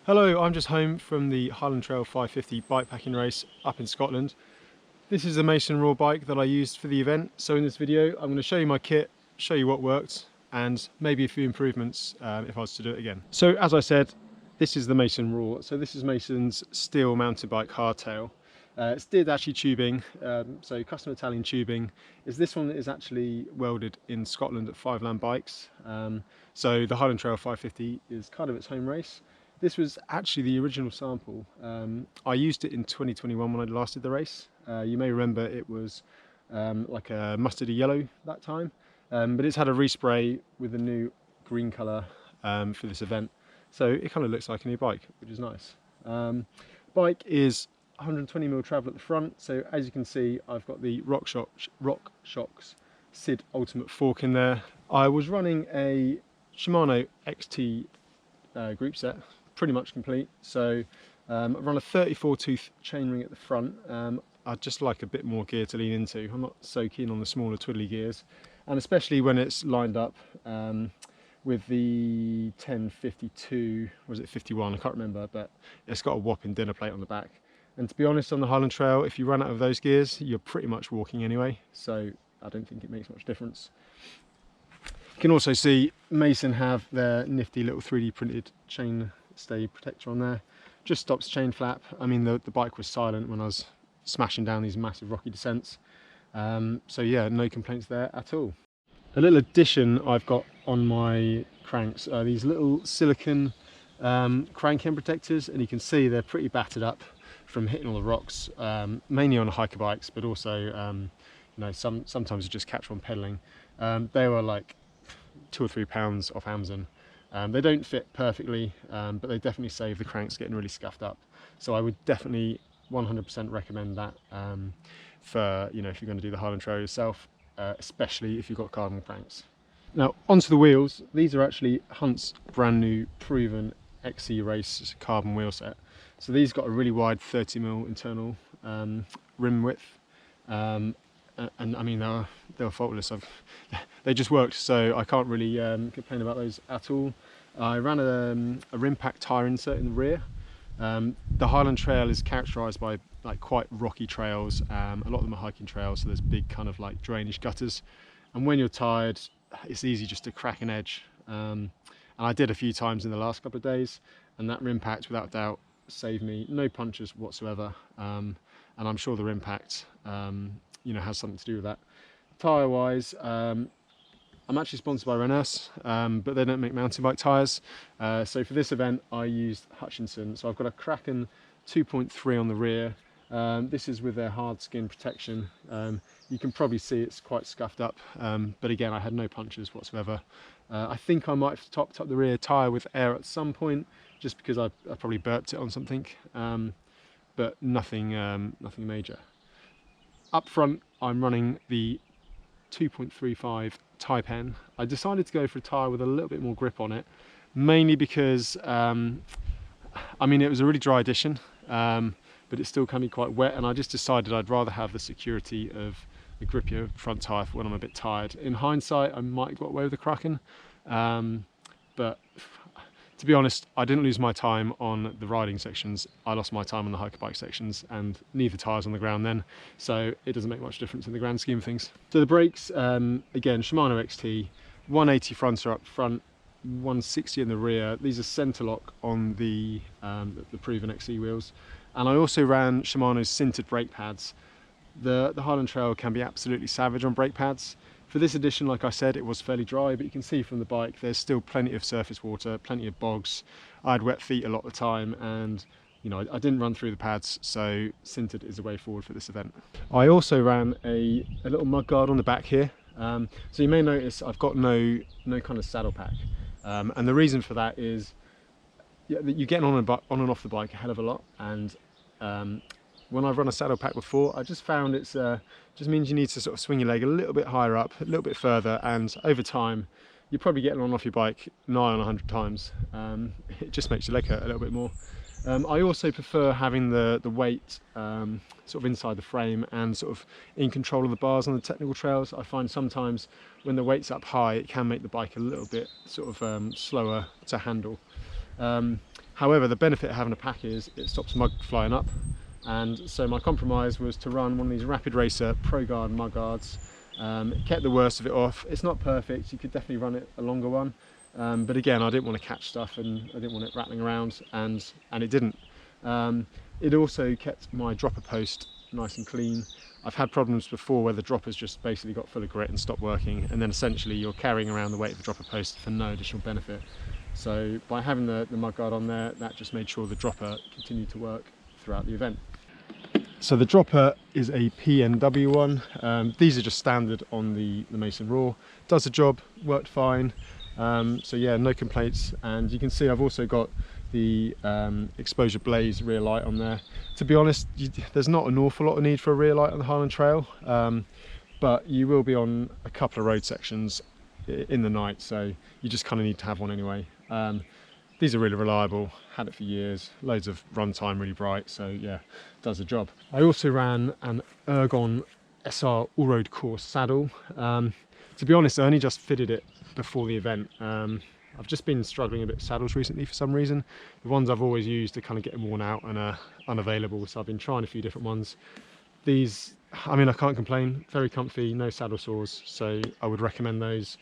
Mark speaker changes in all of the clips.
Speaker 1: Hello, I'm just home from the Highland Trail 550 bikepacking race up in Scotland. This is the Mason Raw bike that I used for the event. So in this video, I'm going to show you my kit, show you what worked, and maybe a few improvements if I was to do it again. So as I said, this is the Mason Raw. So this is Mason's steel mountain bike hardtail. It's did actually tubing, so custom Italian tubing. This one is actually welded in Scotland at Five Land Bikes. So the Highland Trail 550 is kind of its home race. This was actually the original sample. I used it in 2021 when I last did the race. You may remember it was like a mustardy yellow that time, but it's had a respray with a new green colour for this event. So it kind of looks like a new bike, which is nice. Bike is 120mm travel at the front. So as you can see, I've got the Shox SID Ultimate fork in there. I was running a Shimano XT Groupset, pretty much complete. So I've run a 34 tooth chainring at the front. I'd just like a bit more gear to lean into. I'm not so keen on the smaller twiddly gears, and especially when it's lined up with the 1052, was it 51? I can't remember, but it's got a whopping dinner plate on the back. And to be honest, on the Highland Trail, if you run out of those gears, you're pretty much walking anyway, so I don't think it makes much difference. You can also see Mason have their nifty little 3D printed chain stay protector on there. Just stops chain flap. I mean, the bike was silent when I was smashing down these massive rocky descents. So yeah, no complaints there at all. A little addition I've got on my cranks are these little silicone crank end protectors, and you can see they're pretty battered up from hitting all the rocks, mainly on hiker bikes, but also you know, sometimes you just catch one pedaling. They were like £2 or £3 off Amazon. They don't fit perfectly, but they definitely save the cranks getting really scuffed up. So I would definitely 100% recommend that for, you know, if you're going to do the Highland Trail yourself, especially if you've got carbon cranks. Now onto the wheels. These are actually Hunt's brand new proven XC race carbon wheel set. So these got a really wide 30mm internal rim width, and I mean they were faultless. They just worked, so I can't really complain about those at all. I ran a Rimpact tyre insert in the rear. The Highland Trail is characterised by like quite rocky trails. A lot of them are hiking trails, so there's big kind of like drainage gutters, and when you're tired, it's easy just to crack an edge. And I did a few times in the last couple of days, and that Rimpact without doubt saved me. No punctures whatsoever, and I'm sure the Rimpact you know, has something to do with that. Tyre wise, I'm actually sponsored by Renes, but they don't make mountain bike tyres. So for this event I used Hutchinson. So I've got a Kraken 2.3 on the rear. This is with their hard skin protection. You can probably see it's quite scuffed up, but again, I had no punctures whatsoever. I think I might have topped up the rear tyre with air at some point, just because I probably burped it on something, but nothing major. Up front, I'm running the 2.35 Taipan. I decided to go for a tyre with a little bit more grip on it, mainly because, I mean, it was a really dry edition, but it still can be quite wet, and I just decided I'd rather have the security of the grippier front tyre for when I'm a bit tired. In hindsight, I might have got away with the Kraken, but to be honest, I didn't lose my time on the riding sections. I lost my time on the hiker bike sections, and neither tyres on the ground then, so it doesn't make much difference in the grand scheme of things. So the brakes, again, Shimano XT, 180 fronts are up front, 160 in the rear. These are centre lock on the proven XC wheels, and I also ran Shimano's sintered brake pads. The Highland Trail can be absolutely savage on brake pads. For this edition, like I said, it was fairly dry, but you can see from the bike there's still plenty of surface water, plenty of bogs. I had wet feet a lot of the time, and you know, I didn't run through the pads, so sintered is the way forward for this event. I also ran a little mudguard on the back here. So you may notice I've got no kind of saddle pack, and the reason for that is, yeah, you're getting on and off the bike a hell of a lot, and when I've run a saddle pack before, I just found it's just means you need to sort of swing your leg a little bit higher up, a little bit further, and over time you're probably getting on and off your bike nigh on 100 times. It just makes your leg hurt a little bit more. I also prefer having the weight sort of inside the frame and sort of in control of the bars on the technical trails. I find sometimes when the weight's up high, it can make the bike a little bit sort of slower to handle. However, the benefit of having a pack is it stops mud flying up, and so my compromise was to run one of these Rapid Racer Pro Guard Mudguards. It kept the worst of it off. It's not perfect, you could definitely run it a longer one, but again, I didn't want to catch stuff and I didn't want it rattling around, and it didn't. It also kept my dropper post nice and clean. I've had problems before where the droppers just basically got full of grit and stopped working, and then essentially you're carrying around the weight of the dropper post for no additional benefit. So by having the mudguard on there, that just made sure the dropper continued to work throughout the event. So the dropper is a PNW one. These are just standard on the Mason Raw. Does the job, worked fine. So yeah, no complaints. And you can see I've also got the exposure blaze rear light on there. To be honest, there's not an awful lot of need for a rear light on the Highland Trail, but you will be on a couple of road sections in the night, so you just kind of need to have one anyway. These are really reliable, had it for years, loads of run time, really bright, so yeah, does the job. I also ran an Ergon SR all-road course saddle. To be honest, I only just fitted it before the event. I've just been struggling a bit with saddles recently for some reason. The ones I've always used are kind of getting worn out and are unavailable, so I've been trying a few different ones. These, I mean, I can't complain, very comfy, no saddle sores, so I would recommend those.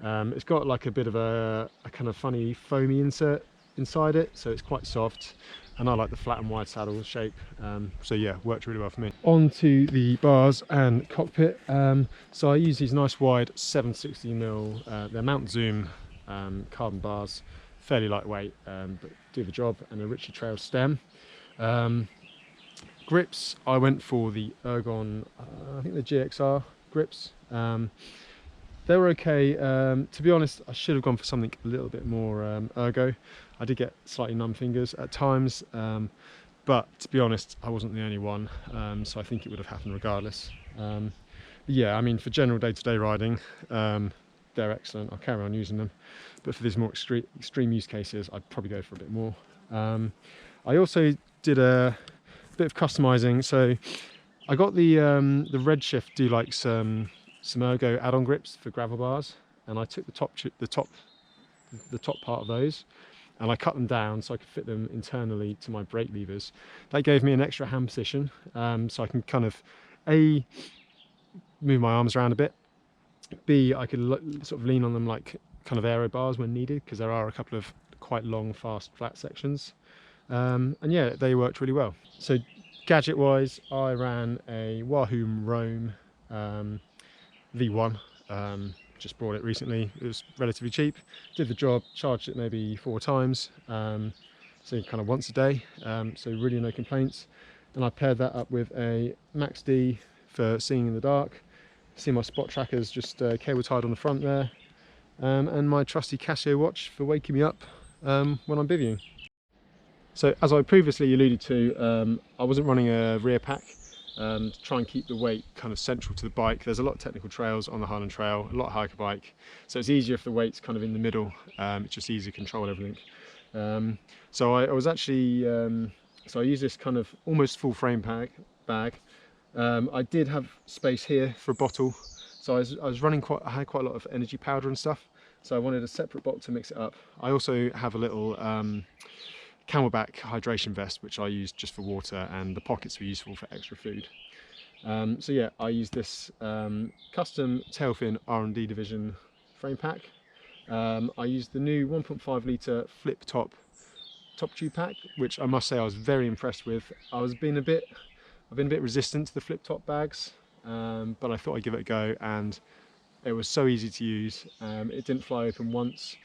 Speaker 1: It's got like a bit of a kind of funny foamy insert inside it, so it's quite soft, and I like the flat and wide saddle shape, so yeah, worked really well for me. On to the bars and cockpit. So I use these nice wide 760mm, they're Mount Zoom carbon bars, fairly lightweight, but do the job, and a Ritchey trail stem. Grips, I went for the Ergon, I think the GXR grips. They were okay. To be honest, I should have gone for something a little bit more ergo. I did get slightly numb fingers at times, but to be honest, I wasn't the only one, so I think it would have happened regardless. Yeah, I mean, for general day-to-day riding, they're excellent. I'll carry on using them, but for these more extreme use cases, I'd probably go for a bit more. I also did a bit of customizing, so I got the Redshift do like some ergo add-on grips for gravel bars, and I took the top part of those and I cut them down so I could fit them internally to my brake levers. That gave me an extra hand position, so I can kind of move my arms around a bit, B, I could sort of lean on them like kind of aero bars when needed, because there are a couple of quite long fast flat sections, and yeah, they worked really well. So gadget wise, I ran a Wahoo Roam V1, just bought it recently. It was relatively cheap, did the job, charged it maybe 4 times, so kind of once a day, so really no complaints. And I paired that up with a MaxxHit for seeing in the dark. See my spot trackers just cable tied on the front there, and my trusty Casio watch for waking me up when I'm bivvying. So as I previously alluded to, I wasn't running a rear pack to try and keep the weight kind of central to the bike. There's a lot of technical trails on the Highland Trail, a lot of hiker bike, so it's easier if the weight's kind of in the middle. It's just easier to control everything. So I was actually, so I use this kind of almost full frame bag. I did have space here for a bottle, so I was running I had quite a lot of energy powder and stuff, so I wanted a separate bottle to mix it up. I also have a little Camelback hydration vest, which I use just for water, and the pockets were useful for extra food. So yeah, I use this custom Tailfin RnD division frame pack. I used the new 1.5 litre flip top tube pack, which I must say I was very impressed with. I've been a bit resistant to the flip top bags, but I thought I'd give it a go, and it was so easy to use. It didn't fly open once.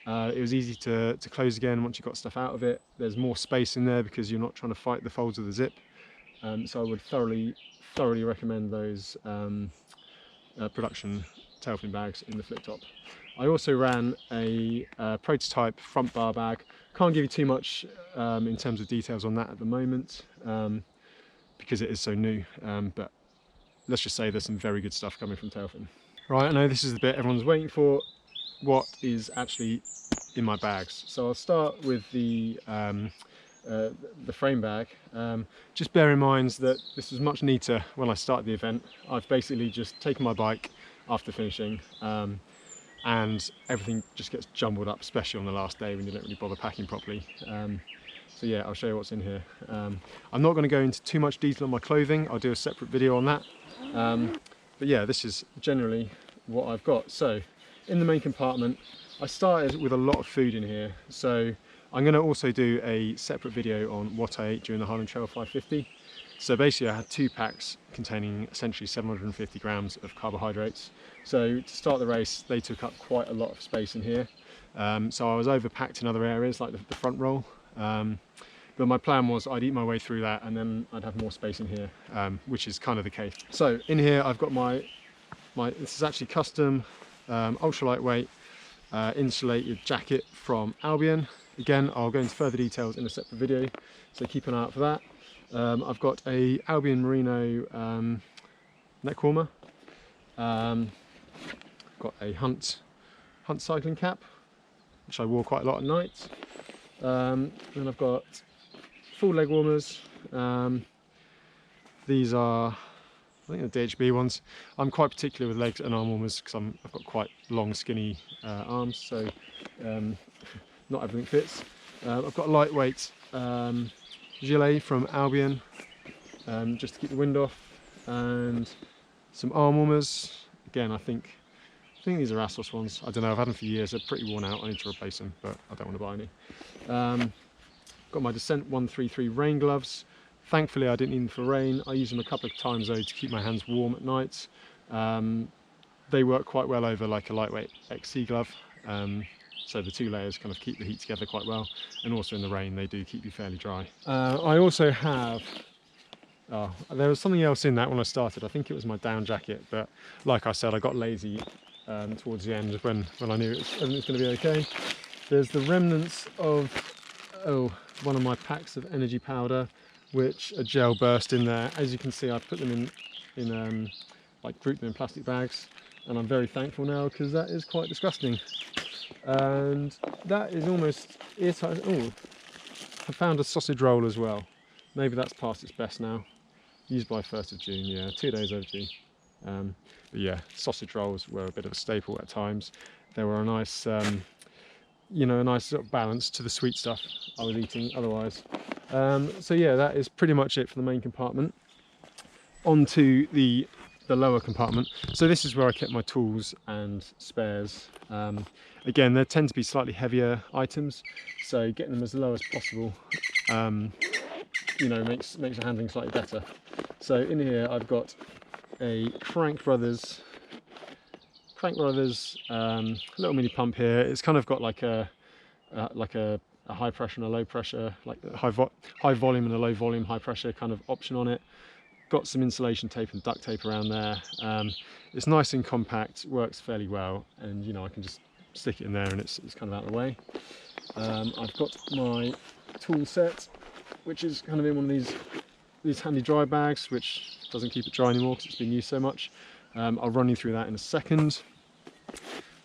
Speaker 1: It was easy to close again once you got stuff out of it. There's more space in there because you're not trying to fight the folds of the zip. So I would thoroughly recommend those production Tailfin bags in the flip top. I also ran a prototype front bar bag. Can't give you too much in terms of details on that at the moment, because it is so new, but let's just say there's some very good stuff coming from Tailfin. Right, I know this is the bit everyone's waiting for. What is actually in my bags? So I'll start with the frame bag. Just bear in mind that this was much neater when I started the event. I've basically just taken my bike after finishing, and everything just gets jumbled up, especially on the last day when you don't really bother packing properly. So yeah, I'll show you what's in here. I'm not going to go into too much detail on my clothing, I'll do a separate video on that. But yeah, this is generally what I've got. So in the main compartment, I started with a lot of food in here, so I'm going to also do a separate video on what I ate during the Highland Trail 550. So basically I had 2 packs containing essentially 750 grams of carbohydrates. So to start the race, they took up quite a lot of space in here. So I was overpacked in other areas like the front roll. But my plan was I'd eat my way through that and then I'd have more space in here, which is kind of the case. So in here I've got my this is actually custom ultra lightweight insulated jacket from Albion. Again, I'll go into further details in a separate video, so keep an eye out for that. I've got a Albion Merino neck warmer. Got a Hunt cycling cap, which I wore quite a lot at night. Then I've got full leg warmers. These are, I think, the DHB ones. I'm quite particular with legs and arm warmers because I've got quite long, skinny arms, so not everything fits. I've got a lightweight gilet from Albion, just to keep the wind off, and some arm warmers. Again, I think these are Assos ones. I don't know, I've had them for years, they're pretty worn out, I need to replace them, but I don't want to buy any. Got my Descent 133 rain gloves. Thankfully I didn't need them for rain. I use them a couple of times though to keep my hands warm at night. They work quite well over like a lightweight XC glove. So the 2 layers kind of keep the heat together quite well, and also in the rain they do keep you fairly dry. I also have, there was something else in that when I started. I think it was my down jacket, but like I said, I got lazy towards the end when I knew everything was going to be okay. There's the remnants of one of my packs of energy powder, which a gel burst in there. As you can see, I put them in like grouped them in plastic bags, and I'm very thankful now because that is quite disgusting. And that is almost it. Oh, I found a sausage roll as well. Maybe that's past its best now. Used by 1st of June, yeah, 2 days overdue. But yeah, sausage rolls were a bit of a staple at times. They were a nice, you know, a nice sort of balance to the sweet stuff I was eating otherwise. So yeah, that is pretty much it for the main compartment. Onto the lower compartment. So this is where I kept my tools and spares. Again, there tend to be slightly heavier items, so getting them as low as possible, you know, makes the handling slightly better. So in here I've got a Crank Brothers little mini pump here. It's kind of got like a high pressure and a low pressure, like a high volume and a low volume, high pressure kind of option on it. Got some insulation tape and duct tape around there. It's nice and compact, works fairly well, and you know, I can just stick it in there and it's kind of out of the way. I've got my tool set, which is kind of in one of these handy dry bags, which doesn't keep it dry anymore because it's been used so much. I'll run you through that in a second.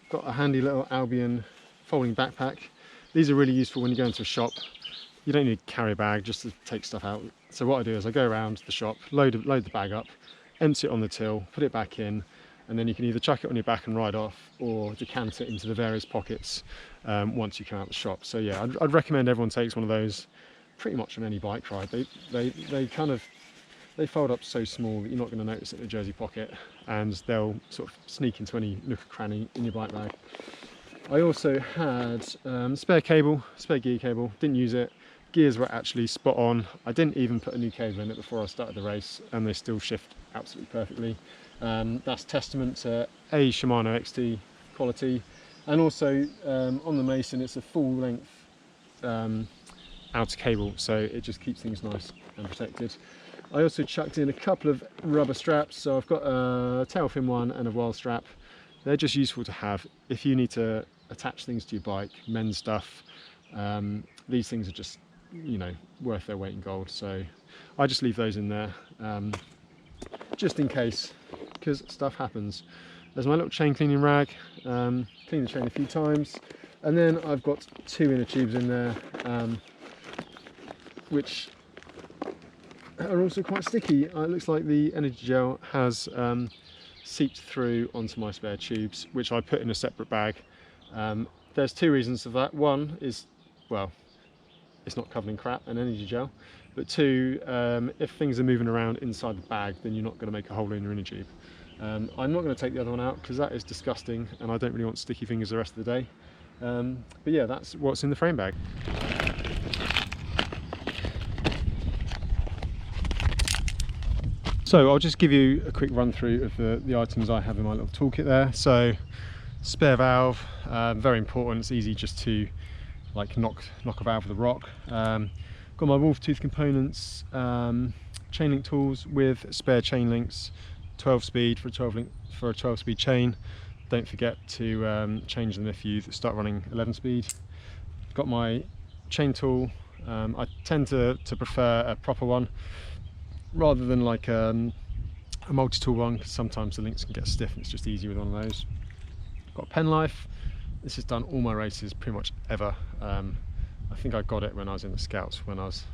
Speaker 1: Got a handy little Albion folding backpack. These are really useful when you go into a shop. You don't need to carry a bag just to take stuff out. So what I do is I go around the shop, load the bag up, empty it on the till, put it back in, and then you can either chuck it on your back and ride off, or decant it into the various pockets once you come out the shop. So yeah, I'd recommend everyone takes one of those pretty much on any bike ride. They fold up so small that you're not going to notice it in a jersey pocket, and they'll sort of sneak into any nook or cranny in your bike bag. I also had spare gear cable, didn't use it. Gears were actually spot on. I didn't even put a new cable in it before I started the race, and they still shift absolutely perfectly. That's testament to Shimano XT quality, and also on the Mason it's a full length outer cable, so it just keeps things nice and protected. I also chucked in a couple of rubber straps, so I've got a Tailfin one and a Wild strap. They're just useful to have if you need to attach things to your bike, men's stuff. These things are just, you know, worth their weight in gold, so I just leave those in there just in case, because stuff happens. There's my little chain cleaning rag, cleaned the chain a few times, and then I've got 2 inner tubes in there which are also quite sticky. It looks like the energy gel has seeped through onto my spare tubes, which I put in a separate bag. There's two reasons for that. One is, well, it's not covered in crap and energy gel, but two, if things are moving around inside the bag, then you're not going to make a hole in your inner tube. I'm not going to take the other one out because that is disgusting and I don't really want sticky fingers the rest of the day. But yeah, that's what's in the frame bag. So I'll just give you a quick run through of the items I have in my little toolkit there. So spare valve, very important. It's easy just to like knock a valve with a rock. Got my wolf tooth components, chain link tools with spare chain links, 12 speed for a 12 speed chain. Don't forget to change them if you start running 11 speed. Got my chain tool. I tend to prefer a proper one rather than like a multi-tool one, because sometimes the links can get stiff and it's just easier with one of those. Got pen life. This has done all my races pretty much ever. I think I got it when I was in the Scouts when I was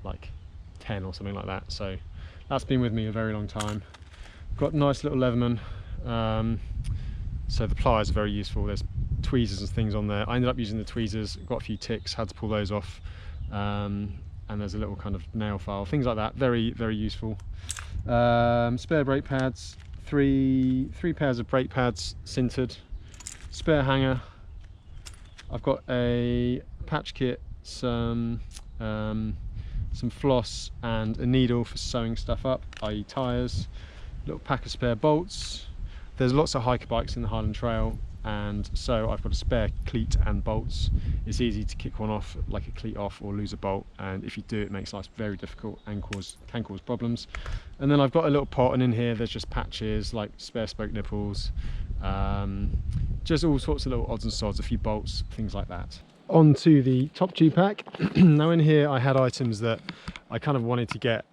Speaker 1: like 10 or something like that, so that's been with me a very long time. Got a nice little Leatherman, so the pliers are very useful. There's tweezers and things on there. I ended up using the tweezers, got a few ticks, had to pull those off, and there's a little kind of nail file, things like that, very useful. Spare brake pads, three pairs of brake pads sintered, spare hanger. I've got a patch kit, some floss and a needle for sewing stuff up, i.e. tyres, little pack of spare bolts. There's lots of hiker bikes in the Highland Trail, and so I've got a spare cleat and bolts. It's easy to kick one off, like a cleat off, or lose a bolt, and if you do, it makes life very difficult and can cause problems. And then I've got a little pot, and in here there's just patches like spare spoke nipples, just all sorts of little odds and sods, a few bolts, things like that. On to the top tube pack. Now in here I had items that I kind of wanted to get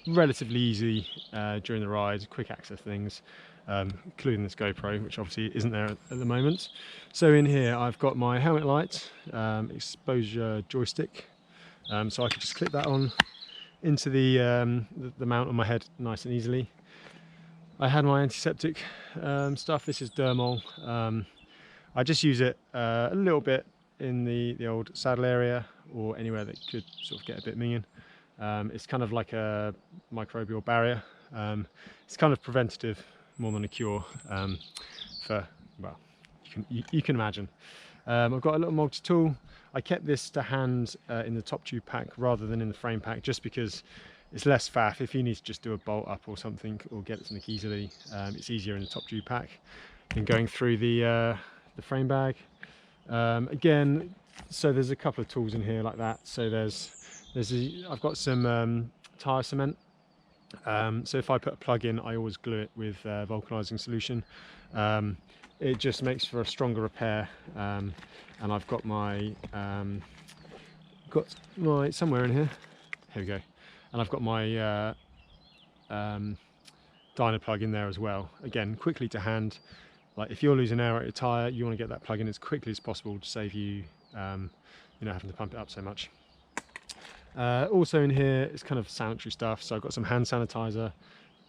Speaker 1: relatively easy during the ride, quick access things, including this GoPro, which obviously isn't there at the moment. So in here I've got my helmet light, exposure joystick, so I could just clip that on into the mount on my head nice and easily. I had my antiseptic stuff. This is Dermol. I just use it a little bit in the old saddle area or anywhere that could sort of get a bit minging. It's kind of like a microbial barrier. It's kind of preventative more than a cure for, well, you can imagine. I've got a little multi-tool. I kept this to hand in the top tube pack rather than in the frame pack, just because it's less faff. If you need to just do a bolt up or something, or get something easily, it's easier in the top tube pack than going through the frame bag. Again, so there's a couple of tools in here like that. So I've got some tyre cement. So if I put a plug in, I always glue it with vulcanizing solution. It just makes for a stronger repair. And I've got my somewhere in here. Here we go. And I've got my dyno plug in there as well. Again, quickly to hand. Like if you're losing air at your tyre, you want to get that plug in as quickly as possible to save you, having to pump it up so much. Also in here is kind of sanitary stuff. So I've got some hand sanitizer.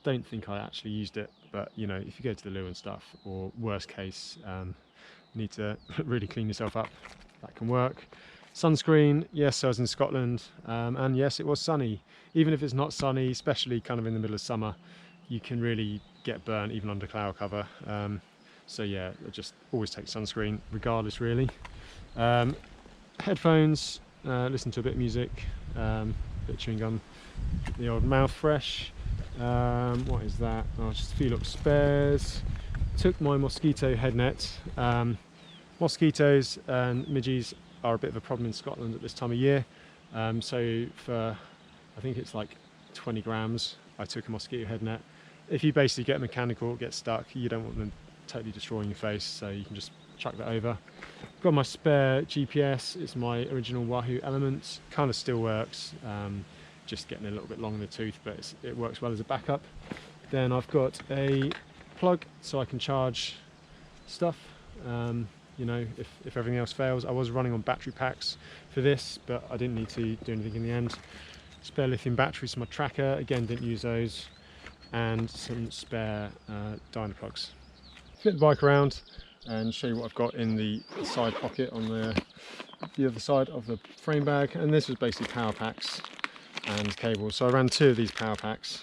Speaker 1: Don't think I actually used it, but if you go to the loo and stuff, or worst case, need to really clean yourself up, that can work. Sunscreen, yes, I was in Scotland, and yes, it was sunny. Even if it's not sunny, especially kind of in the middle of summer, you can really get burnt even under cloud cover. So yeah, just always take sunscreen regardless, really. Headphones, listen to a bit of music, bit of chewing gum, the old mouth fresh. What is that? Oh, just a few little spares. Took my mosquito head net. Mosquitoes and midges are a bit of a problem in Scotland at this time of year. So for, I think it's like 20 grams, I took a mosquito head net. If you basically get mechanical, get stuck, you don't want them totally destroying your face, so you can just chuck that over. Got my spare GPS. It's my original Wahoo Element. Kind of still works, just getting a little bit long in the tooth, but it works well as a backup. Then I've got a plug so I can charge stuff, if everything else fails. I was running on battery packs for this, but I didn't need to do anything in the end. Spare lithium batteries for my tracker, again didn't use those. and some spare dyno plugs. Flip the bike around and show you what I've got in the side pocket on the other side of the frame bag, and this was basically power packs and cables. So I ran 2 of these power packs,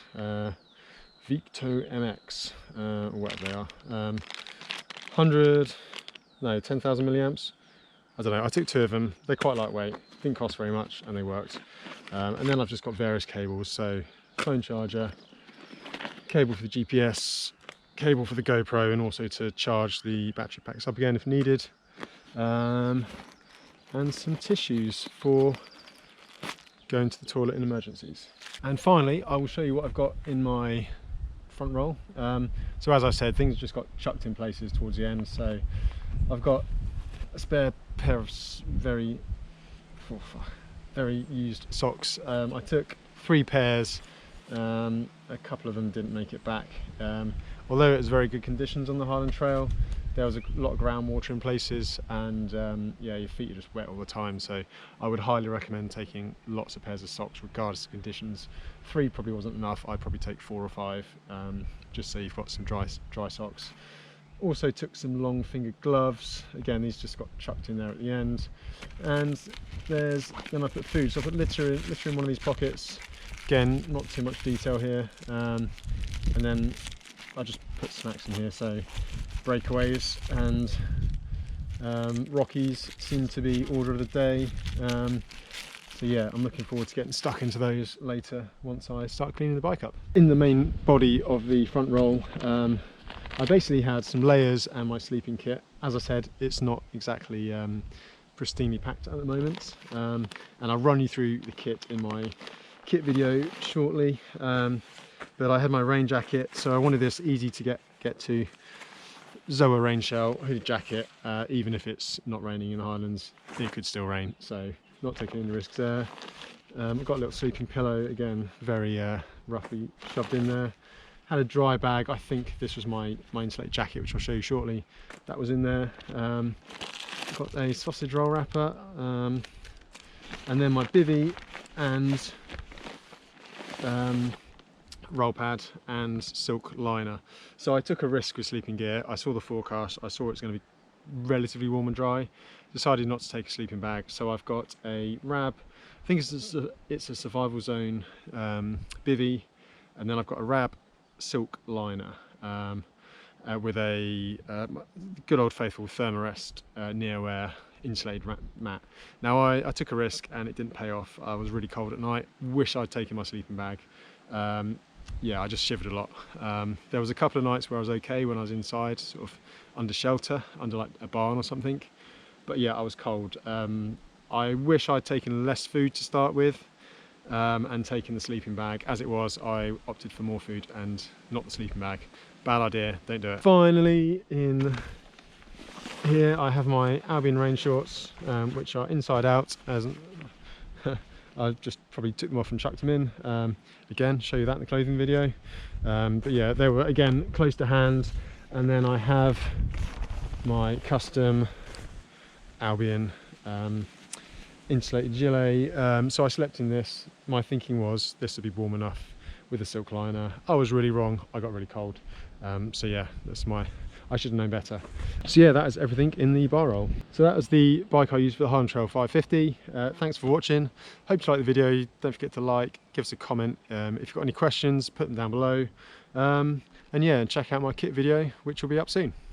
Speaker 1: Victo MX, or whatever they are, 10,000 milliamps. I don't know, I took 2 of them. They're quite lightweight, didn't cost very much, and they worked. And then I've just got various cables, so phone charger, cable for the GPS, cable for the GoPro, and also to charge the battery packs up again if needed, and some tissues for going to the toilet in emergencies. And finally, I will show you what I've got in my front roll. So as I said, things just got chucked in places towards the end, so I've got a spare pair of very used socks. I took 3 pairs, a couple of them didn't make it back. Although it was very good conditions on the Highland Trail, there was a lot of groundwater in places, and yeah, your feet are just wet all the time, so I would highly recommend taking lots of pairs of socks regardless of conditions. 3 probably wasn't enough, I'd probably take 4 or 5, just so you've got some dry socks. Also took some long fingered gloves, again these just got chucked in there at the end. And then I put food, so I put litter in one of these pockets, again not too much detail here, and then I just put snacks in here, so breakaways and Rockies seem to be order of the day. So yeah, I'm looking forward to getting stuck into those later once I start cleaning the bike up. In the main body of the front roll, I basically had some layers and my sleeping kit. As I said, it's not exactly pristinely packed at the moment, and I'll run you through the kit in my kit video shortly. But I had my rain jacket, so I wanted this easy to get to. Zoa rain shell, hooded jacket, even if it's not raining in the Highlands, it could still rain, so not taking any risks there. I've got a little sleeping pillow, again very roughly shoved in there. Had a dry bag, I think this was my insulated jacket, which I'll show you shortly, that was in there. Got a sausage roll wrapper, and then my bivvy and roll pad and silk liner. So I took a risk with sleeping gear. I saw the forecast, I saw it's going to be relatively warm and dry, decided not to take a sleeping bag. So I've got a Rab, I think it's a survival zone bivvy, and then I've got a Rab silk liner with a good old faithful Thermarest Neo-Air insulated mat. Now I took a risk and it didn't pay off. I was really cold at night, wish I'd taken my sleeping bag. Yeah, I just shivered a lot. There was a couple of nights where I was okay when I was inside, sort of under shelter, under like a barn or something, but yeah, I was cold. I wish I'd taken less food to start with, and taken the sleeping bag. As it was, I opted for more food and not the sleeping bag. Bad idea, don't do it. Finally, in here I have my Albion rain shorts, which are inside out, as I just probably took them off and chucked them in. Again, show you that in the clothing video. But yeah, they were again close to hand. And then I have my custom Albion insulated gilet. So I slept in this. My thinking was this would be warm enough with a silk liner. I was really wrong. I got really cold. So yeah, I should have known better. So yeah, that is everything in the bar roll. So that was the bike I used for the Highland Trail 550. Thanks for watching. Hope you liked the video. Don't forget to like, give us a comment. If you've got any questions, put them down below. And yeah, check out my kit video, which will be up soon.